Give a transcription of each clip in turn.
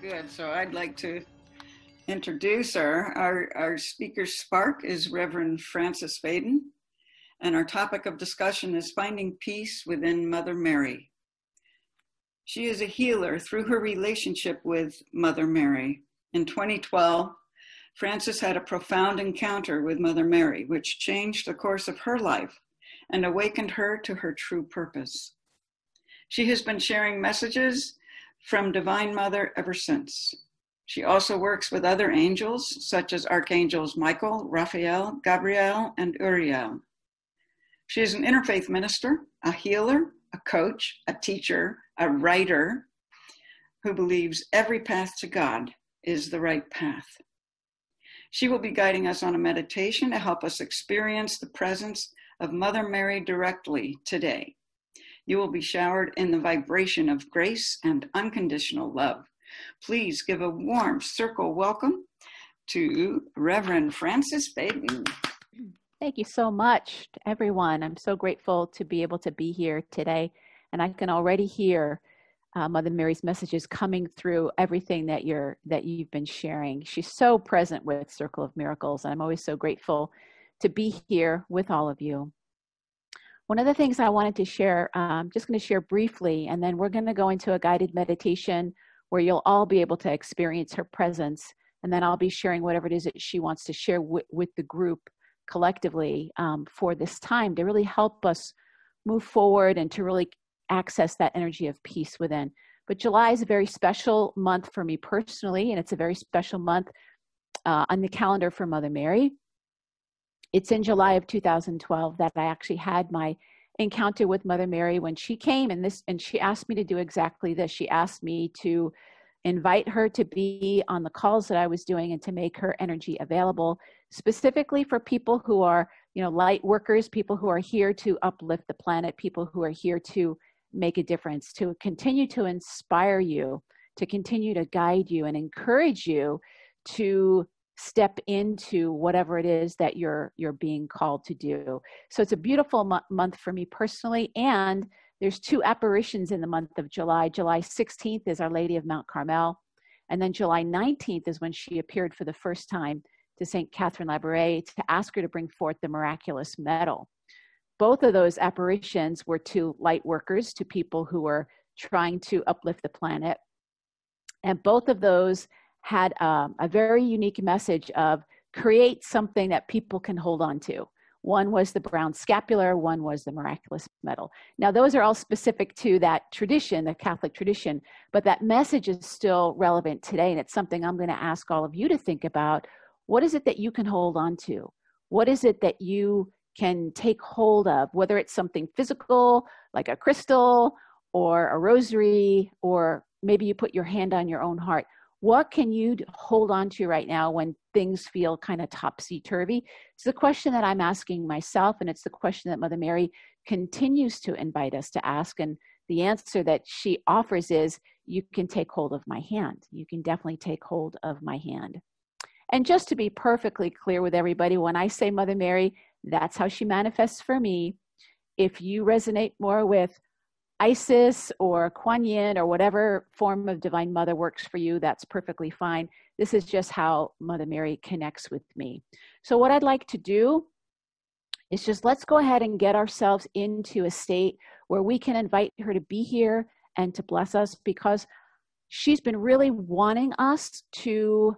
Good. So I'd like to introduce our speaker spark is Reverend Frances Fayden, and our topic of discussion is finding peace within Mother Mary. She is a healer through her relationship with Mother Mary. In 2012, Frances had a profound encounter with Mother Mary, which changed the course of her life and awakened her to her true purpose. She has been sharing messages from Divine Mother ever since. She also works with other angels, such as Archangels Michael, Raphael, Gabriel, and Uriel. She is an interfaith minister, a healer, a coach, a teacher, a writer, who believes every path to God is the right path. She will be guiding us on a meditation to help us experience the presence of Mother Mary directly today. You will be showered in the vibration of grace and unconditional love. Please give a warm circle welcome to Reverend Frances Fayden. Thank you so much to everyone. I'm so grateful to be able to be here today. And I can already hear Mother Mary's messages coming through everything that you've been sharing. She's so present with Circle of Miracles. And I'm always so grateful to be here with all of you. One of the things I wanted to share, I'm just going to share briefly, and then we're going to go into a guided meditation where you'll all be able to experience her presence. And then I'll be sharing whatever it is that she wants to share with the group collectively for this time to really help us move forward and to really access that energy of peace within. But July is a very special month for me personally, and it's a very special month on the calendar for Mother Mary. It's in July of 2012 that I actually had my encounter with Mother Mary when she came, and she asked me to do exactly this. She asked me to invite her to be on the calls that I was doing and to make her energy available, specifically for people who are, light workers, people who are here to uplift the planet, people who are here to make a difference, to continue to inspire you, to continue to guide you and encourage you to step into whatever it is that you're being called to do. So it's a beautiful month for me personally. And there's two apparitions in the month of July. July 16th is Our Lady of Mount Carmel. And then July 19th is when she appeared for the first time to St. Catherine Labouré to ask her to bring forth the miraculous medal. Both of those apparitions were to light workers, to people who were trying to uplift the planet. And both of those had a very unique message of create something that people can hold on to. One was the brown scapular, one was the miraculous medal. Now, those are all specific to that tradition, the Catholic tradition, but that message is still relevant today, and it's something I'm going to ask all of you to think about. What is it that you can hold on to? What is it that you can take hold of, whether it's something physical, like a crystal, or a rosary, or maybe you put your hand on your own heart. What can you hold on to right now when things feel kind of topsy-turvy? It's the question that I'm asking myself, and it's the question that Mother Mary continues to invite us to ask. And the answer that she offers is, you can take hold of my hand. You can definitely take hold of my hand. And just to be perfectly clear with everybody, when I say Mother Mary, that's how she manifests for me. If you resonate more with Isis or Kuan Yin or whatever form of Divine Mother works for you, that's perfectly fine. This is just how Mother Mary connects with me. So what I'd like to do is just let's go ahead and get ourselves into a state where we can invite her to be here and to bless us, because she's been really wanting us to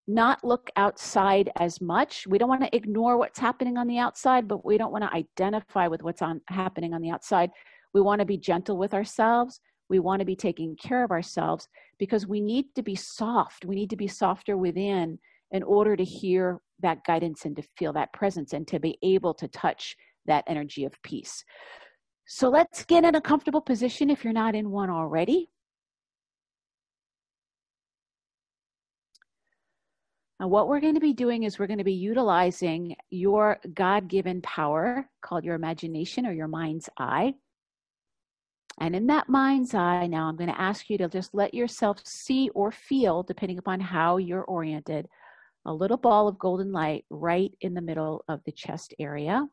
not look outside as much. We don't want to ignore what's happening on the outside, but we don't want to identify with what's happening on the outside. We want to be gentle with ourselves. We want to be taking care of ourselves, because we need to be soft. We need to be softer within in order to hear that guidance and to feel that presence and to be able to touch that energy of peace. So let's get in a comfortable position if you're not in one already. Now, what we're going to be doing is we're going to be utilizing your God-given power called your imagination or your mind's eye. And in that mind's eye, now I'm going to ask you to just let yourself see or feel, depending upon how you're oriented, a little ball of golden light right in the middle of the chest area.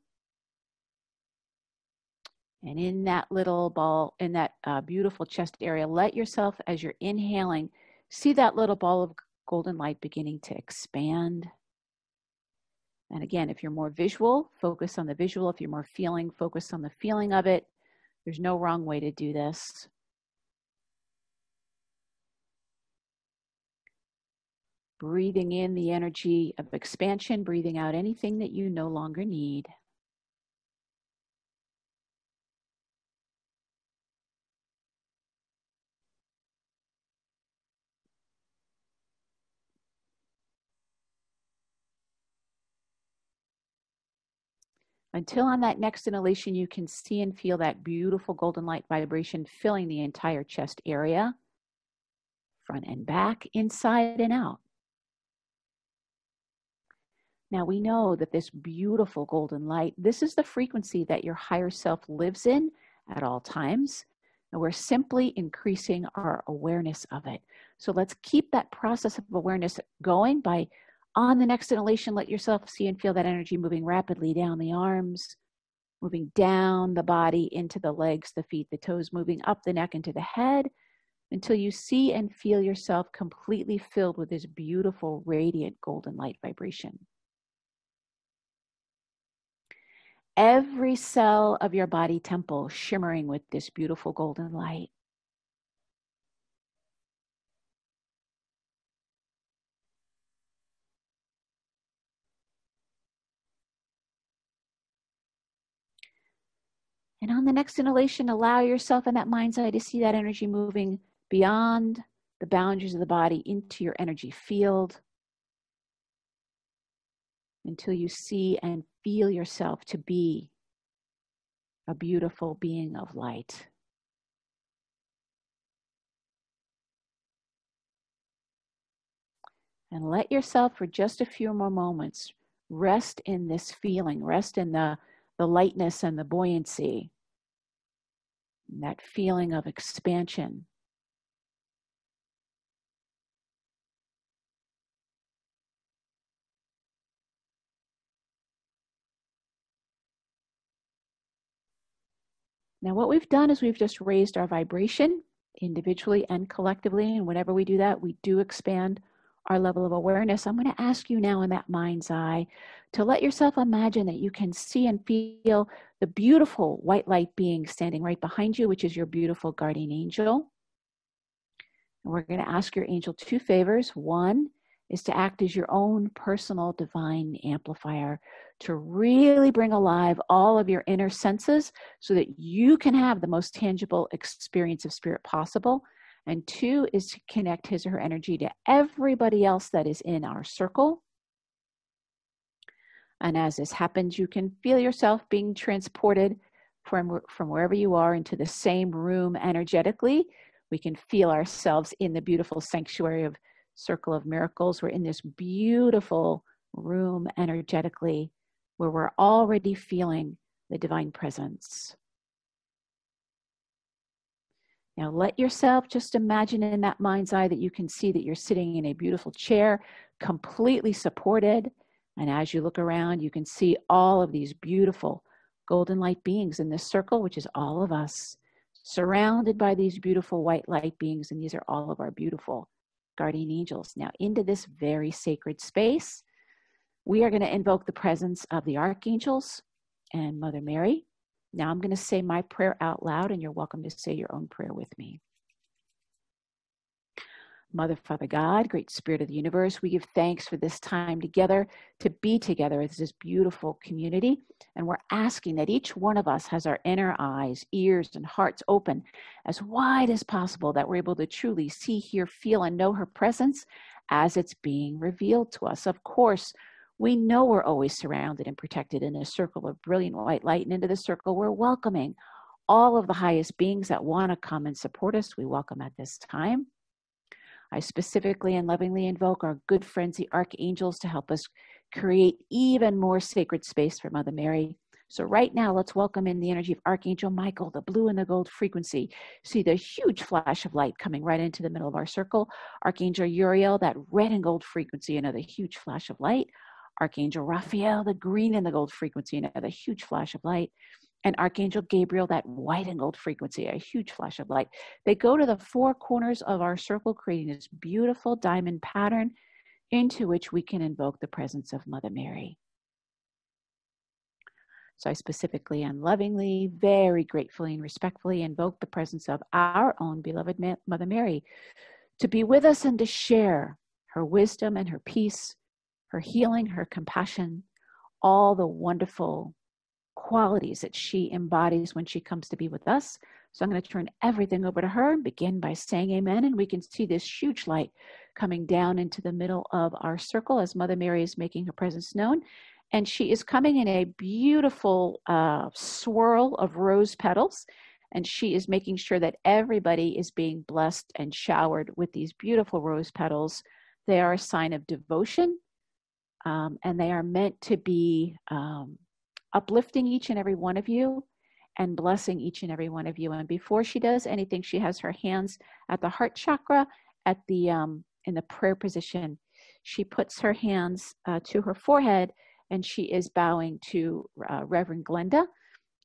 And in that little ball, in that beautiful chest area, let yourself, as you're inhaling, see that little ball of golden light beginning to expand. And again, if you're more visual, focus on the visual. If you're more feeling, focus on the feeling of it. There's no wrong way to do this. Breathing in the energy of expansion, breathing out anything that you no longer need. Until on that next inhalation, you can see and feel that beautiful golden light vibration filling the entire chest area, front and back, inside and out. Now we know that this beautiful golden light, this is the frequency that your higher self lives in at all times. And we're simply increasing our awareness of it. So let's keep that process of awareness going by, on the next inhalation, let yourself see and feel that energy moving rapidly down the arms, moving down the body into the legs, the feet, the toes, moving up the neck into the head, until you see and feel yourself completely filled with this beautiful, radiant golden light vibration. Every cell of your body temple shimmering with this beautiful golden light. And on the next inhalation, allow yourself in that mind's eye to see that energy moving beyond the boundaries of the body into your energy field, until you see and feel yourself to be a beautiful being of light. And let yourself, for just a few more moments, rest in this feeling, rest in the lightness and the buoyancy, and that feeling of expansion. Now what we've done is we've just raised our vibration individually and collectively, and whenever we do that, we do expand our level of awareness. I'm going to ask you now in that mind's eye to let yourself imagine that you can see and feel the beautiful white light being standing right behind you, which is your beautiful guardian angel. And we're going to ask your angel two favors. One is to act as your own personal divine amplifier, to really bring alive all of your inner senses so that you can have the most tangible experience of spirit possible. And two is to connect his or her energy to everybody else that is in our circle. And as this happens, you can feel yourself being transported from wherever you are into the same room energetically. We can feel ourselves in the beautiful sanctuary of Circle of Miracles. We're in this beautiful room energetically where we're already feeling the divine presence. Now let yourself just imagine in that mind's eye that you can see that you're sitting in a beautiful chair, completely supported. And as you look around, you can see all of these beautiful golden light beings in this circle, which is all of us, surrounded by these beautiful white light beings. And these are all of our beautiful guardian angels. Now into this very sacred space, we are going to invoke the presence of the archangels and Mother Mary. Now I'm going to say my prayer out loud, and you're welcome to say your own prayer with me. Mother, Father God, great Spirit of the universe, we give thanks for this time together, to be together as this beautiful community. And we're asking that each one of us has our inner eyes, ears, and hearts open as wide as possible, that we're able to truly see, hear, feel, and know her presence as it's being revealed to us. Of course, we know we're always surrounded and protected in a circle of brilliant white light, and into the circle we're welcoming all of the highest beings that want to come and support us. We welcome at this time. I specifically and lovingly invoke our good friends, the archangels, to help us create even more sacred space for Mother Mary. So right now, let's welcome in the energy of Archangel Michael, the blue and the gold frequency. See the huge flash of light coming right into the middle of our circle. Archangel Uriel, that red and gold frequency, another huge flash of light. Archangel Raphael, the green and the gold frequency, another huge flash of light. and Archangel Gabriel, that white and gold frequency, a huge flash of light. They go to the four corners of our circle, creating this beautiful diamond pattern into which we can invoke the presence of Mother Mary. So I specifically and lovingly, very gratefully and respectfully invoke the presence of our own beloved Mother Mary to be with us and to share her wisdom and her peace, her healing, her compassion, all the wonderful qualities that she embodies when she comes to be with us. So I'm going to turn everything over to her and begin by saying amen. And we can see this huge light coming down into the middle of our circle as Mother Mary is making her presence known. And she is coming in a beautiful swirl of rose petals. And she is making sure that everybody is being blessed and showered with these beautiful rose petals. They are a sign of devotion, and they are meant to be uplifting each and every one of you and blessing each and every one of you. And before she does anything, she has her hands at the heart chakra at the in the prayer position. She puts her hands to her forehead, and she is bowing to Reverend Glenda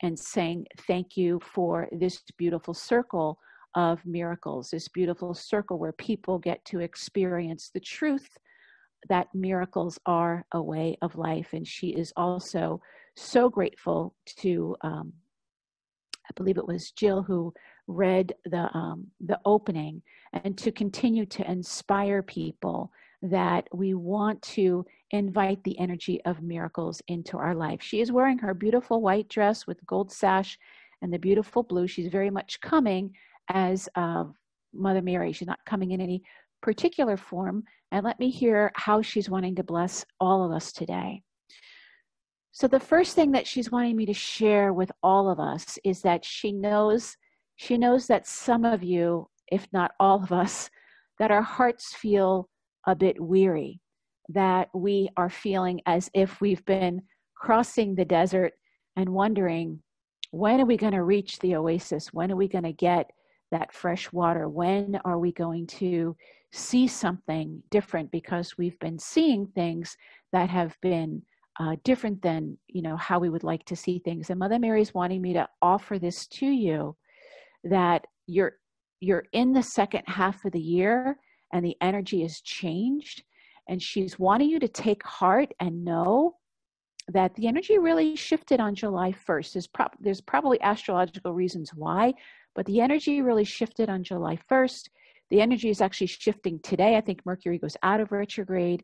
and saying, thank you for this beautiful circle of miracles, this beautiful circle where people get to experience the truth that miracles are a way of life. And she is also so grateful to, I believe it was Jill who read the opening, and to continue to inspire people that we want to invite the energy of miracles into our life. She is wearing her beautiful white dress with gold sash and the beautiful blue. She's very much coming as Mother Mary. She's not coming in any particular form. And let me hear how she's wanting to bless all of us today. So the first thing that she's wanting me to share with all of us is that she knows that some of you, if not all of us, that our hearts feel a bit weary, that we are feeling as if we've been crossing the desert and wondering, when are we going to reach the oasis? When are we going to get that fresh water? When are we going to see something different? Because we've been seeing things that have been different than, how we would like to see things. And Mother Mary's wanting me to offer this to you, that you're in the second half of the year and the energy has changed. And she's wanting you to take heart and know that the energy really shifted on July 1st. There's probably astrological reasons why, but the energy really shifted on July 1st. The energy is actually shifting today. I think Mercury goes out of retrograde.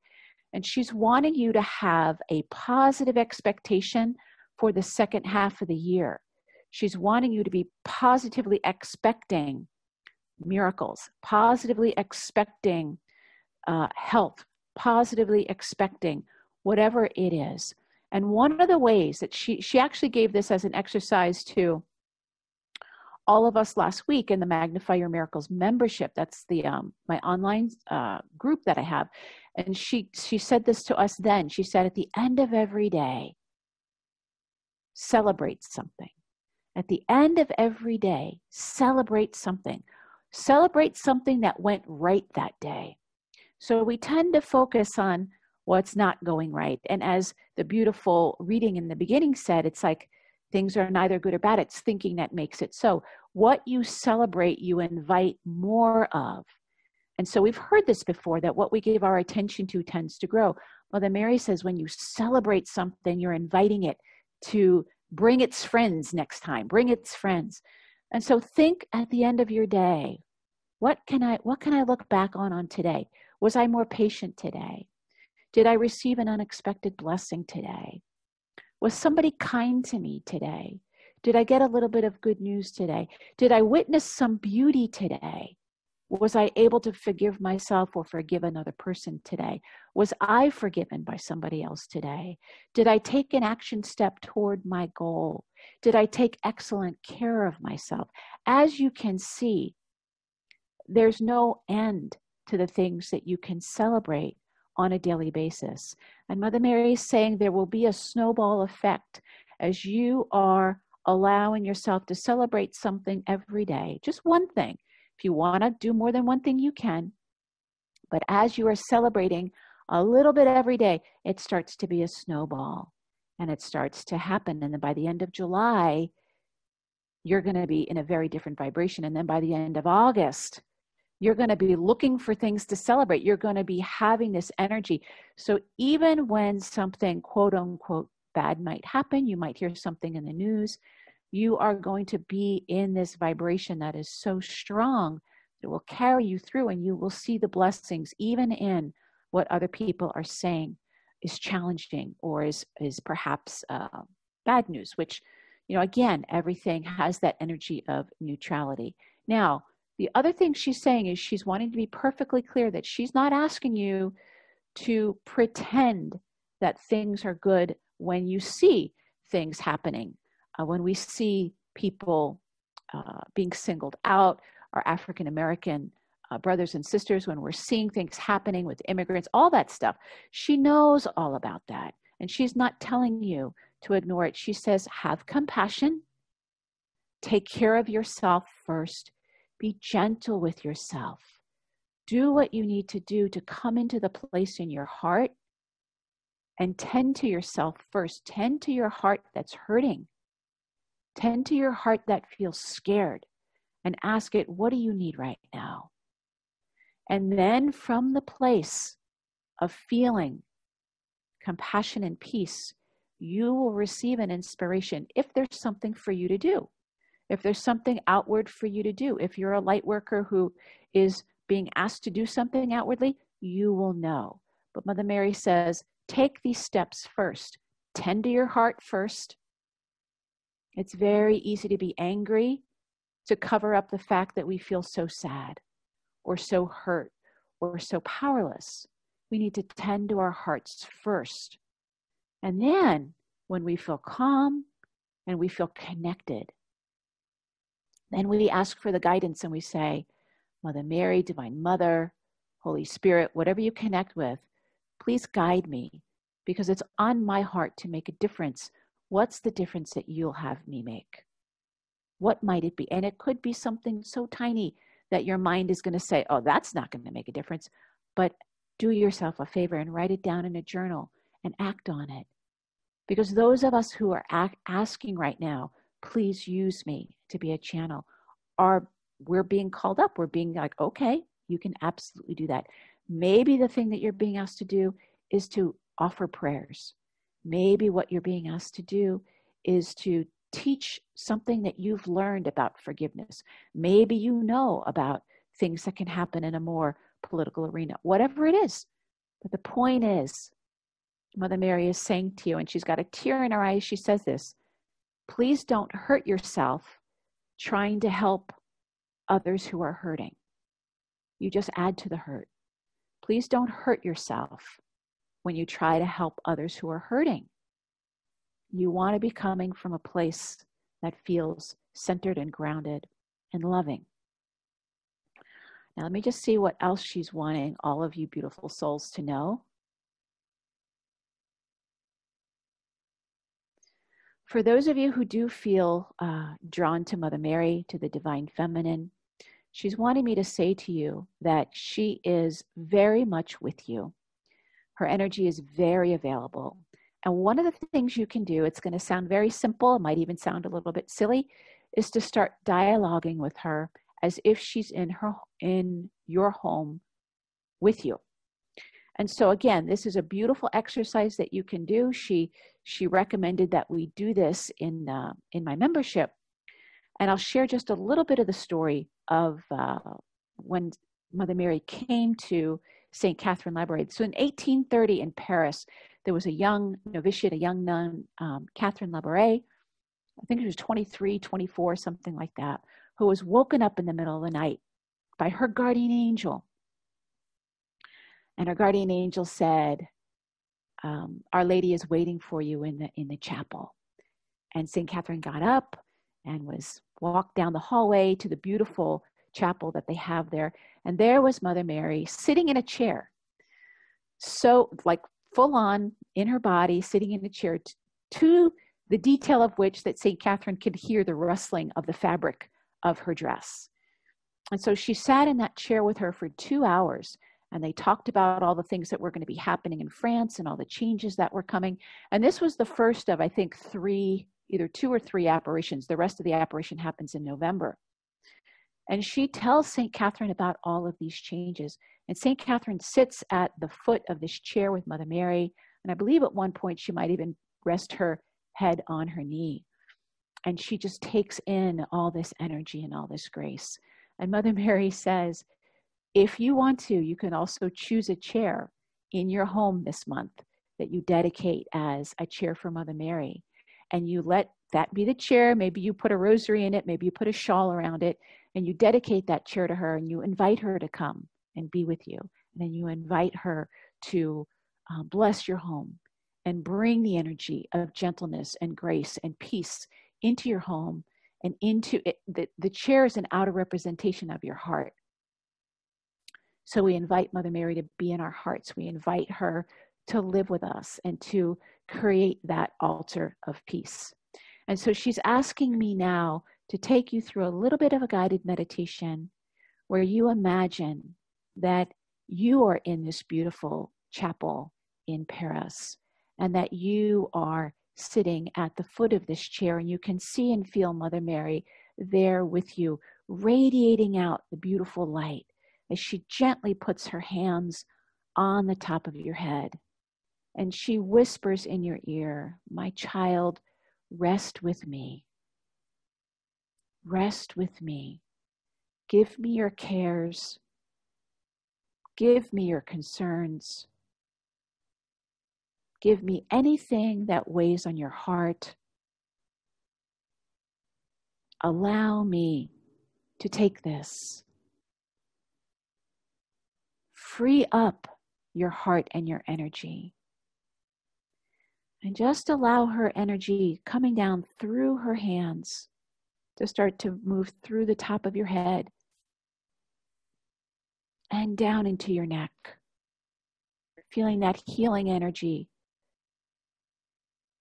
And she's wanting you to have a positive expectation for the second half of the year. She's wanting you to be positively expecting miracles, positively expecting health, positively expecting whatever it is. And one of the ways that she actually gave this as an exercise to all of us last week in the Magnify Your Miracles membership. That's the my online group that I have. And she said this to us then. She said, at the end of every day, celebrate something. At the end of every day, celebrate something. Celebrate something that went right that day. So we tend to focus on what's not going right. And as the beautiful reading in the beginning said, it's like things are neither good or bad. It's thinking that makes it so. What you celebrate, you invite more of. And so we've heard this before, that what we give our attention to tends to grow. Mother Mary says when you celebrate something, you're inviting it to bring its friends next time, bring its friends. And so think at the end of your day, what can I look back on today? Was I more patient today? Did I receive an unexpected blessing today? Was somebody kind to me today? Did I get a little bit of good news today? Did I witness some beauty today? Was I able to forgive myself or forgive another person today? Was I forgiven by somebody else today? Did I take an action step toward my goal? Did I take excellent care of myself? As you can see, there's no end to the things that you can celebrate on a daily basis. And Mother Mary is saying there will be a snowball effect as you are allowing yourself to celebrate something every day, just one thing. If you want to do more than one thing, you can. But as you are celebrating a little bit every day, it starts to be a snowball. and it starts to happen. And then by the end of July, you're going to be in a very different vibration. And then by the end of August, you're going to be looking for things to celebrate. You're going to be having this energy. So even when something quote unquote bad might happen, you might hear something in the news, you are going to be in this vibration that is so strong that will carry you through, and you will see the blessings even in what other people are saying is challenging or is perhaps bad news, which, again, everything has that energy of neutrality. Now, the other thing she's saying is she's wanting to be perfectly clear that she's not asking you to pretend that things are good when you see things happening. When we see people being singled out, our African American brothers and sisters, when we're seeing things happening with immigrants, all that stuff, she knows all about that. And she's not telling you to ignore it. She says, have compassion, take care of yourself first, be gentle with yourself, do what you need to do to come into the place in your heart and tend to yourself first. Tend to your heart that's hurting. Tend to your heart that feels scared and ask it, what do you need right now? And then from the place of feeling compassion and peace, you will receive an inspiration if there's something for you to do. If there's something outward for you to do. If you're a light worker who is being asked to do something outwardly, you will know. But Mother Mary says, take these steps first. Tend to your heart first. It's very easy to be angry, to cover up the fact that we feel so sad or so hurt or so powerless. We need to tend to our hearts first. And then when we feel calm and we feel connected, then we ask for the guidance and we say, Mother Mary, Divine Mother, Holy Spirit, whatever you connect with, please guide me, because it's on my heart to make a difference. What's the difference that you'll have me make? What might it be? And it could be something so tiny that your mind is going to say, oh, that's not going to make a difference. But do yourself a favor and write it down in a journal and act on it. Because those of us who are asking right now, please use me to be a channel, we're being called up. We're being like, okay, you can absolutely do that. Maybe the thing that you're being asked to do is to offer prayers. Maybe what you're being asked to do is to teach something that you've learned about forgiveness. Maybe you know about things that can happen in a more political arena, whatever it is. But the point is, Mother Mary is saying to you, and she's got a tear in her eye, she says this, please don't hurt yourself trying to help others who are hurting. You just add to the hurt. Please don't hurt yourself when you try to help others who are hurting. You want to be coming from a place that feels centered and grounded and loving. Now, let me just see what else she's wanting all of you beautiful souls to know. For those of you who do feel drawn to Mother Mary, to the Divine Feminine, she's wanting me to say to you that she is very much with you. Her energy is very available. And one of the things you can do, it's going to sound very simple, it might even sound a little bit silly, is to start dialoguing with her as if she's in your home with you. And so again, this is a beautiful exercise that you can do. She recommended that we do this in my membership. And I'll share just a little bit of the story of when Mother Mary came to St. Catherine Library. So in 1830 in Paris, there was a young novitiate, a young nun, Catherine Library, I think she was 23, 24, something like that, who was woken up in the middle of the night by her guardian angel. And her guardian angel said, Our Lady is waiting for you in the chapel. And St. Catherine got up and walked down the hallway to the beautiful chapel that they have there. And there was Mother Mary sitting in a chair. So like full on in her body, sitting in a chair, to the detail of which that St. Catherine could hear the rustling of the fabric of her dress. And so she sat in that chair with her for 2 hours. And they talked about all the things that were going to be happening in France and all the changes that were coming. And this was the first of, I think, either 2 or 3 apparitions. The rest of the apparition happens in November. And she tells St. Catherine about all of these changes. And St. Catherine sits at the foot of this chair with Mother Mary. And I believe at one point she might even rest her head on her knee. And she just takes in all this energy and all this grace. And Mother Mary says, if you want to, you can also choose a chair in your home this month that you dedicate as a chair for Mother Mary. And you let that be the chair. Maybe you put a rosary in it. Maybe you put a shawl around it. And you dedicate that chair to her, and you invite her to come and be with you. And then you invite her to bless your home and bring the energy of gentleness and grace and peace into your home and into it. The chair is an outer representation of your heart. So we invite Mother Mary to be in our hearts. We invite her to live with us and to create that altar of peace. And so she's asking me now to take you through a little bit of a guided meditation where you imagine that you are in this beautiful chapel in Paris and that you are sitting at the foot of this chair, and you can see and feel Mother Mary there with you, radiating out the beautiful light as she gently puts her hands on the top of your head. And she whispers in your ear, my child, rest with me. Rest with me. Give me your cares. Give me your concerns. Give me anything that weighs on your heart. Allow me to take this. Free up your heart and your energy. And just allow her energy coming down through her hands to start to move through the top of your head and down into your neck. Feeling that healing energy,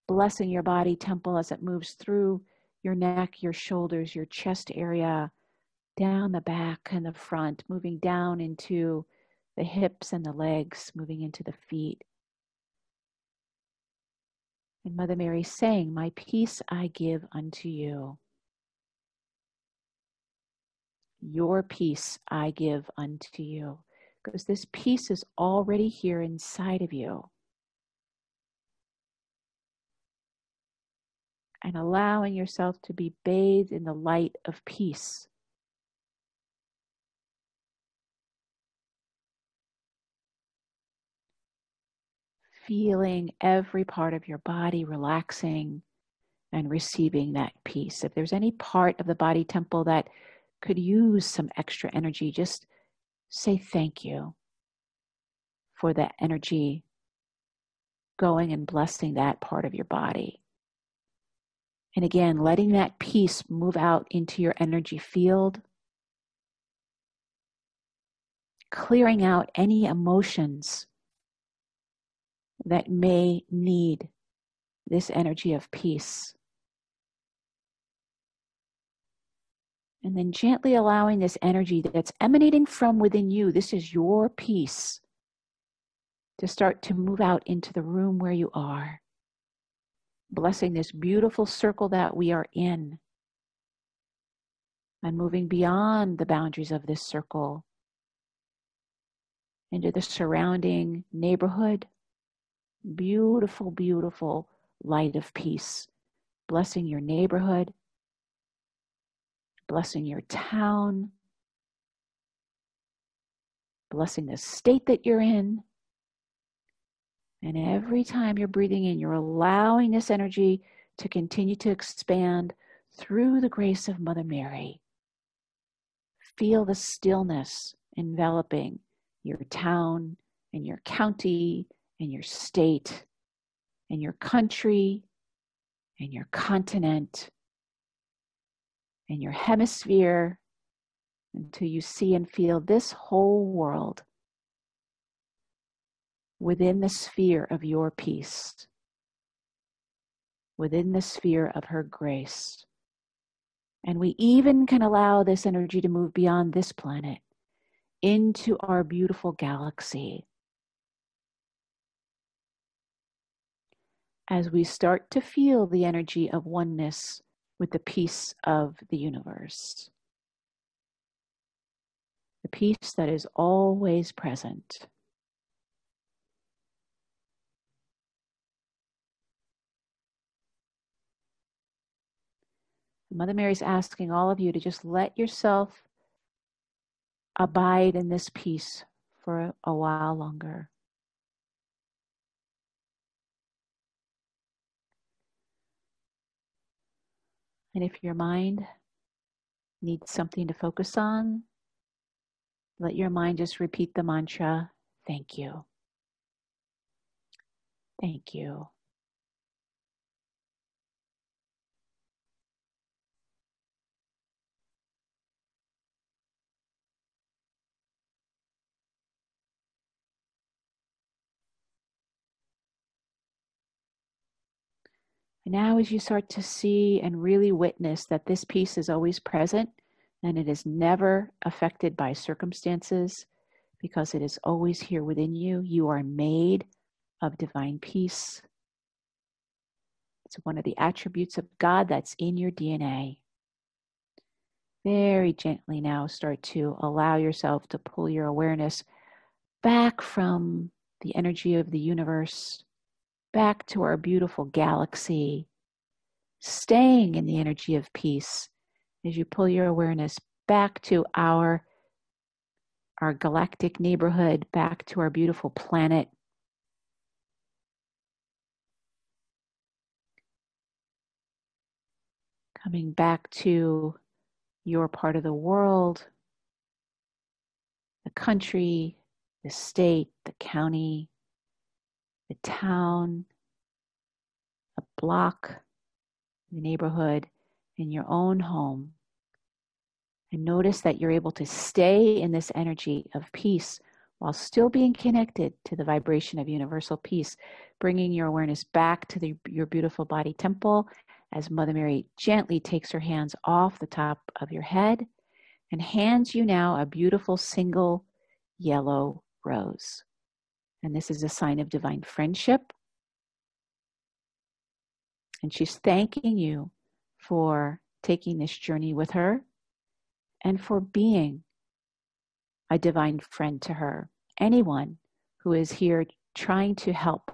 blessing your body temple as it moves through your neck, your shoulders, your chest area, down the back and the front, moving down into the hips and the legs, moving into the feet. And Mother Mary saying, my peace I give unto you. Your peace I give unto you. Because this peace is already here inside of you. And allowing yourself to be bathed in the light of peace. Feeling every part of your body relaxing and receiving that peace. If there's any part of the body temple that could use some extra energy, just say thank you for that energy going and blessing that part of your body. And again, letting that peace move out into your energy field, clearing out any emotions that may need this energy of peace. And then gently allowing this energy that's emanating from within you, this is your peace, to start to move out into the room where you are. Blessing this beautiful circle that we are in. And moving beyond the boundaries of this circle into the surrounding neighborhood. Beautiful, beautiful light of peace. Blessing your neighborhood. Blessing your town. Blessing the state that you're in. And every time you're breathing in, you're allowing this energy to continue to expand through the grace of Mother Mary. Feel the stillness enveloping your town and your county and your state and your country and your continent and your hemisphere until you see and feel this whole world within the sphere of your peace, within the sphere of her grace. And we even can allow this energy to move beyond this planet into our beautiful galaxy. As we start to feel the energy of oneness with the peace of the universe, the peace that is always present. Mother Mary's asking all of you to just let yourself abide in this peace for a while longer. And if your mind needs something to focus on, let your mind just repeat the mantra, thank you. Thank you. And now as you start to see and really witness that this peace is always present and it is never affected by circumstances because it is always here within you, you are made of divine peace. It's one of the attributes of God that's in your DNA. Very gently now start to allow yourself to pull your awareness back from the energy of the universe, back to our beautiful galaxy, staying in the energy of peace as you pull your awareness back to our galactic neighborhood, back to our beautiful planet. Coming back to your part of the world, the country, the state, the county, the town, a block, the neighborhood, in your own home. And notice that you're able to stay in this energy of peace while still being connected to the vibration of universal peace, bringing your awareness back to your beautiful body temple as Mother Mary gently takes her hands off the top of your head and hands you now a beautiful single yellow rose. And this is a sign of divine friendship. And she's thanking you for taking this journey with her and for being a divine friend to her. Anyone who is here trying to help,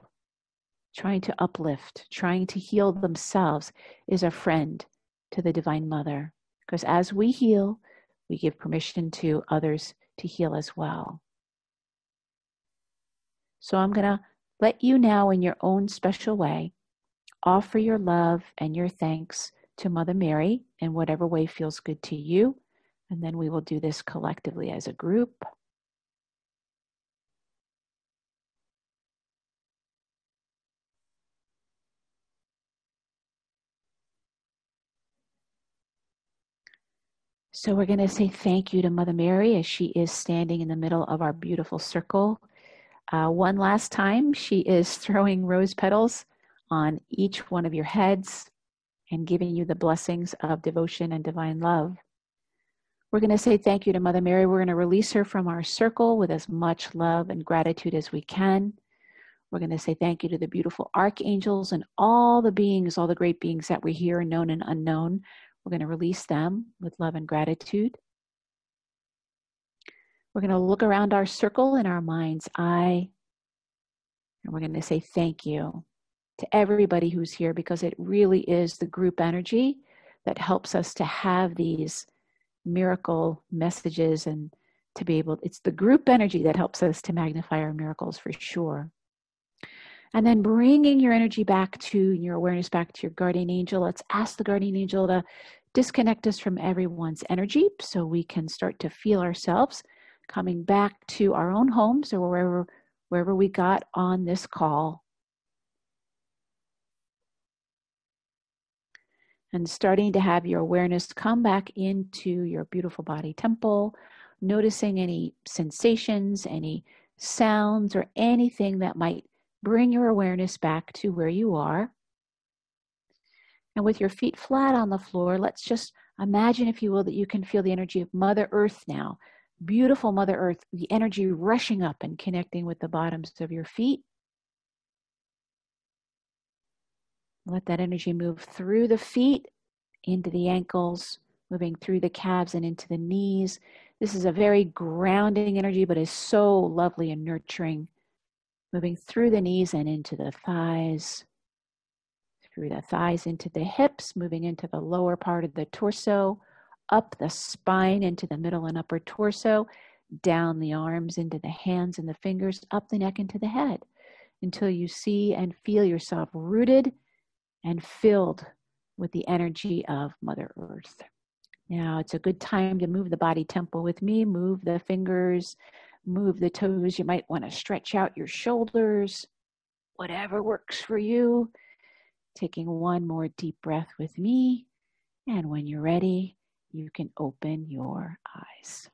trying to uplift, trying to heal themselves is a friend to the Divine Mother. Because as we heal, we give permission to others to heal as well. So I'm going to let you now, in your own special way, offer your love and your thanks to Mother Mary in whatever way feels good to you. And then we will do this collectively as a group. So we're going to say thank you to Mother Mary as she is standing in the middle of our beautiful circle. One last time, she is throwing rose petals on each one of your heads and giving you the blessings of devotion and divine love. We're going to say thank you to Mother Mary. We're going to release her from our circle with as much love and gratitude as we can. We're going to say thank you to the beautiful archangels and all the beings, all the great beings that we hear, known and unknown. We're going to release them with love and gratitude. We're going to look around our circle in our mind's eye, and we're going to say thank you to everybody who's here, because it really is the group energy that helps us to have these miracle messages and to be able, it's the group energy that helps us to magnify our miracles for sure. And then bringing your energy back to, your awareness back to your guardian angel. Let's ask the guardian angel to disconnect us from everyone's energy so we can start to feel ourselves coming back to our own homes or wherever we got on this call. And starting to have your awareness come back into your beautiful body temple, noticing any sensations, any sounds, or anything that might bring your awareness back to where you are. And with your feet flat on the floor, let's just imagine, if you will, that you can feel the energy of Mother Earth now Beautiful Mother Earth, the energy rushing up and connecting with the bottoms of your feet. Let that energy move through the feet, into the ankles, moving through the calves and into the knees. This is a very grounding energy, but is so lovely and nurturing. Moving through the knees and into the thighs, through the thighs into the hips, moving into the lower part of the torso, up the spine into the middle and upper torso, down the arms into the hands and the fingers, up the neck into the head, until you see and feel yourself rooted and filled with the energy of Mother Earth. Now it's a good time to move the body tempo with me. Move the fingers, move the toes. You might want to stretch out your shoulders, whatever works for you. Taking one more deep breath with me. And when you're ready, you can open your eyes.